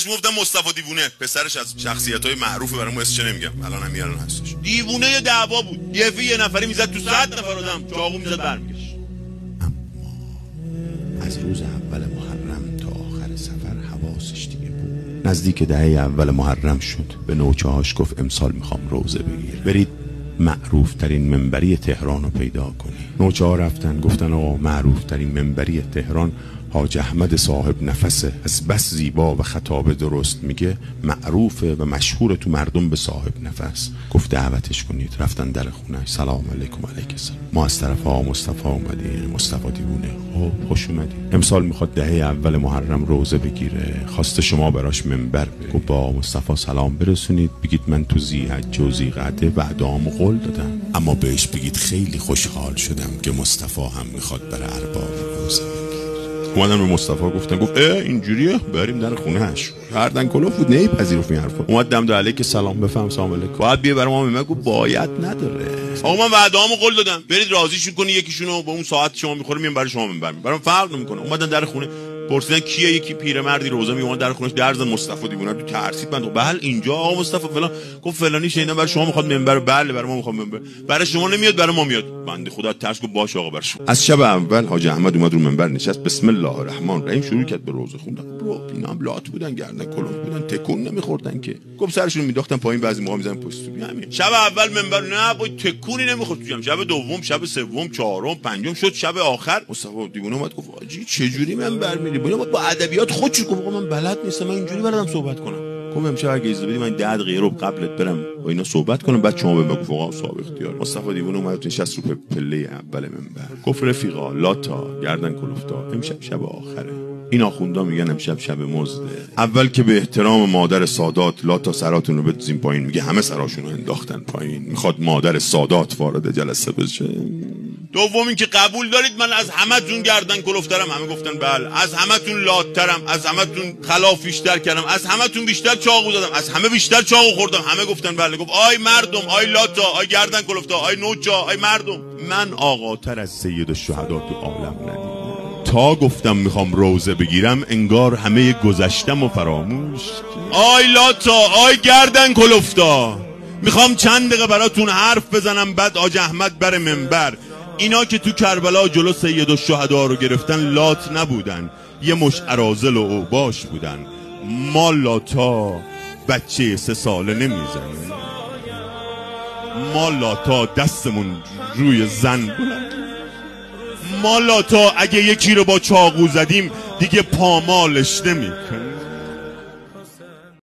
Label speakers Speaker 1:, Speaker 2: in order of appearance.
Speaker 1: بهش گفتم مصطفی دیوونه، پسرش از شخصیت‌های معروفه برام، اسمش نمیگم الان هم الان هستش. دیوونه یه دعوا بود، یه نفری میزد تو 100 نفر آدم چاقو میزد برمیگشت.
Speaker 2: اما از روز اول محرم تا آخر سفر حواسش دیگه بود. نزدیک دهه اول محرم شد، به نوچه‌هاش گفت امسال میخوام روزه بگیرم، برید معروف ترین منبری تهران رو پیدا کنی. نوچه‌ها رفتن گفتن آقا معروف ترین منبری تهران حاج احمد صاحب نفسه، از بس زیبا و خطاب درست میگه معروفه و مشهور تو مردم به صاحب نفس. گفت دعوتش کنید. رفتن در خونه. سلام علیکم. علیک السلام. ما از طرف مصطفی اومدیم. مصطفی دیوونه. خوش اومدیم. امسال میخواد دهه اول محرم روزه بگیره، خواسته شما براش منبر بره. گفت با مصطفی سلام برسونید، بگید من تو ذی‌حجه و ذی‌قعده وعده‌امو قول دادم، اما بهش بگید خیلی خوشحال شدم که مصطفی هم میخواد برای ارباب روزه بگیره. اومدن به مصطفی گفتن اینجوریه، بریم در خونه‌اش. هردن کلوف بود، نمیپذیرفت این حرفا. اومد دم علیک سلام، بفهم سلام علیکم، باید بیا برام. من گفت باید نداره
Speaker 1: آقا، من وعده‌امو قول دادم، برید راضیشون کنی، یکیشونو با اون ساعت شما میخوره میام برای شما منبر، برام فرق نمیکنه. اومدن در خونه، پرسیدن کیه، یکی پیرمردی روزه میومد در خونش، در زدن مصطفی دیوونه تو ترسید. من بله اینجا آقا مصطفی فلان. گفت فلانی شینا برای شما میخواد منبر. بله برای ما میخواد منبر. برای شما نمیاد، برای ما میاد. بنده خدا ترس گفت باشه آقا برای شما. از شب اول حاج احمد اومد رو منبر نشست، بسم الله الرحمن الرحیم شروع کرد به روزه خوندن. اینا هم لات بودن، گردن کلوف بودن، تکون نمیخوردن که. گفت سرشون مینداختن پایین، بعضی موقع میزنن پشت تو همین. شب اول منبر نه با تکونی نمیخورد تو. شب دوم، شب سوم، چهارم، پنجم شد، شب آخر مصطفی دیوونه اومد گفت آجی چه جوری منبر میری؟ با ادبیات خودش گفت من بلد نیستم، من اینجوری بردم صحبت کنم. گفتم امشب اگه اجازه بدی من 10 دقیقه رو قبلت برم با اینا صحبت کنم، بعد شما بهم بگو. آقا صاحب اختیار. مصطفی دیوونه اومد نشست رو پله اول منبر. گفت رفیقا لاتا گردن کلفتا، امشب شب آخره. این آخوندا میگن امشب شب مزده. اول که به احترام مادر سادات لاتا سراتون رو بزین پایین. میگه همه سراشون رو انداختن پایین، میخواد مادر سادات وارد جلسه بشه. دوم این که قبول دارید من از همتون گردن کلفترم؟ همه گفتن بله. از همتون لات‌ترم، از همتون خلافیشتر کردم، از همتون بیشتر چاقو زدم، از همه بیشتر چاقو خوردم. همه گفتن بله. گفت آی مردم، آی لاتا، آی گردن کلفتا، آی نوچا، آی مردم، من آقاتر از سید الشهدا تو عالم ندیدم. تا گفتم میخوام روزه بگیرم انگار همه گذشتم و فراموش. آی لاتا، آی گردن کلفتا، میخوام چند دقیقه براتون حرف بزنم، بعد حاج احمد بره منبر. اینا که تو کربلا جلو سید الشهدا رو گرفتن لات نبودن، یه مش اراذل و اوباش بودن. ما لاتا بچه 3 ساله نمیزنیم، ما لاتا دستمون روی زن بلند، ما لاتا اگه یکی رو با چاقو زدیم دیگه پامالش نمیکنیم.